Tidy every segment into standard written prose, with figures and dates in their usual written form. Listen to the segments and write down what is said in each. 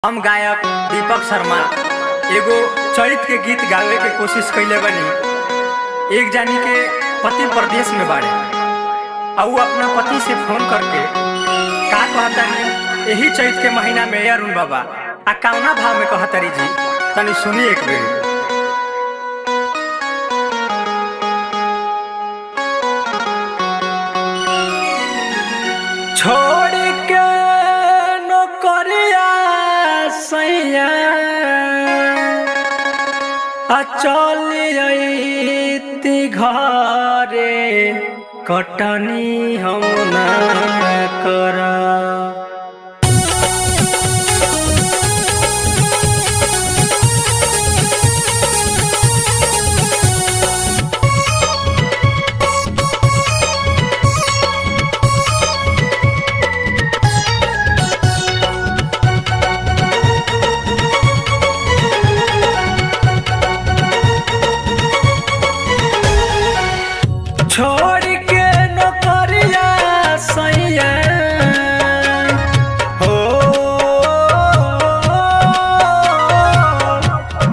हम गायक दीपक शर्मा एगो चैत के गीत गावे के कोशिश कैले बनी। एक जानी के पति प्रदेश में बाड़े और अपना पति से फोन करके का कहतानी यही चैत के महीना में अरुण बाबा आ कौना भाव में कहतारी जी तनी सुनी एक बेर। छोड़ के नौकरिया सैया चलियती घरे कटनी हम ना करा। छोड़ के नौकरिया सैया हो,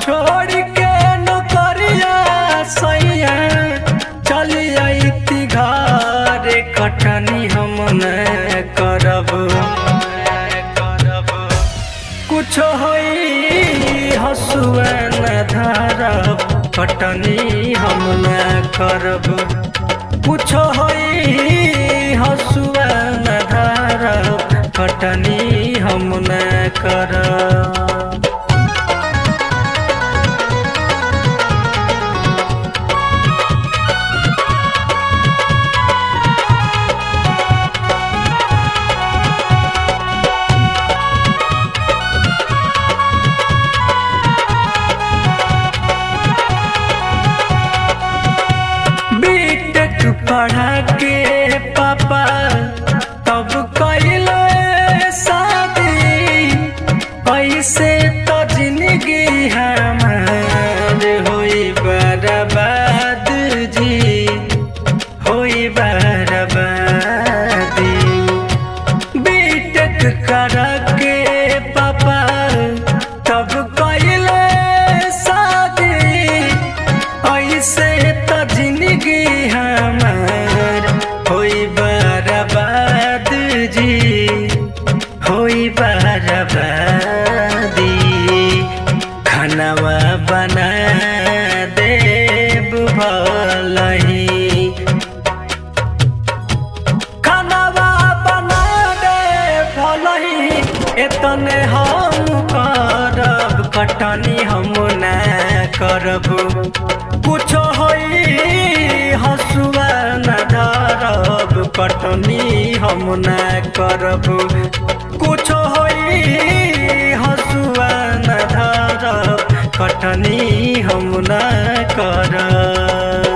छोड़ के नौकरिया सैया चली अइती घरे कटनी हम न करब। कुछ होई हसुआ न धरब कटनी हम न करब। कुछ होई हसुआ न धरब कटनी हम न करब। पढ़ा के पापा तब कैले शादी, पैसे तो जिंदगी हमार होई बर्बाद जी, होई बर्बादी। बीटेक करा के पापा तब कैले शादी, ऐसे तो जिंदगी होई बर्बादी। खानावा बना देब भलही, खानावा बना दे भलही, एतने हम करब कटनी हम न करब। कुछ होई हसुआ न धरब कटनी हम न करब। कुछ होई हसुआ न धरब कटनी हम न करब।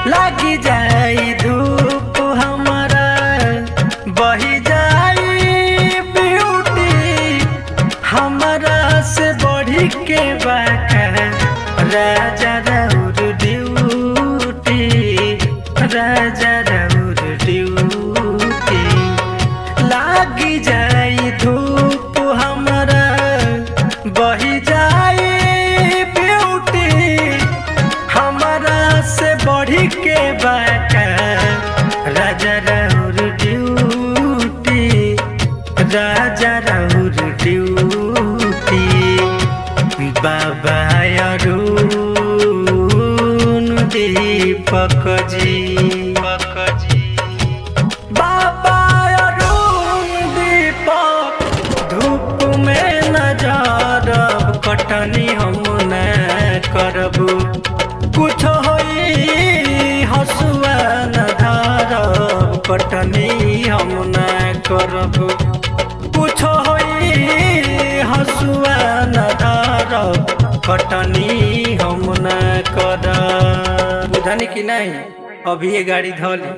लगी जाई धूप हमारा बही जाई ब्यूटी, हमारा से बढ़ी के बाका राजा राउर ड्यूटी, राजा राउर ड्यूटी। लगी जाई धूप हमारा बही जाई ब्यूटी, हमारा से बढ़ी के बाका राजा राउर ड्यूटी, राजा राउर ड्यूटी। बाबा अरुण दीपक जी, बाबा अरुण दीपक धूप में न जरब कटनी हम न करब। कुछ होई हसुआ न धरब कटनी हम न करब। कुछ होई हसुआ न धरब कटनी हम न करब। बुझनी कि नहीं? अभी ये गाड़ी धोली।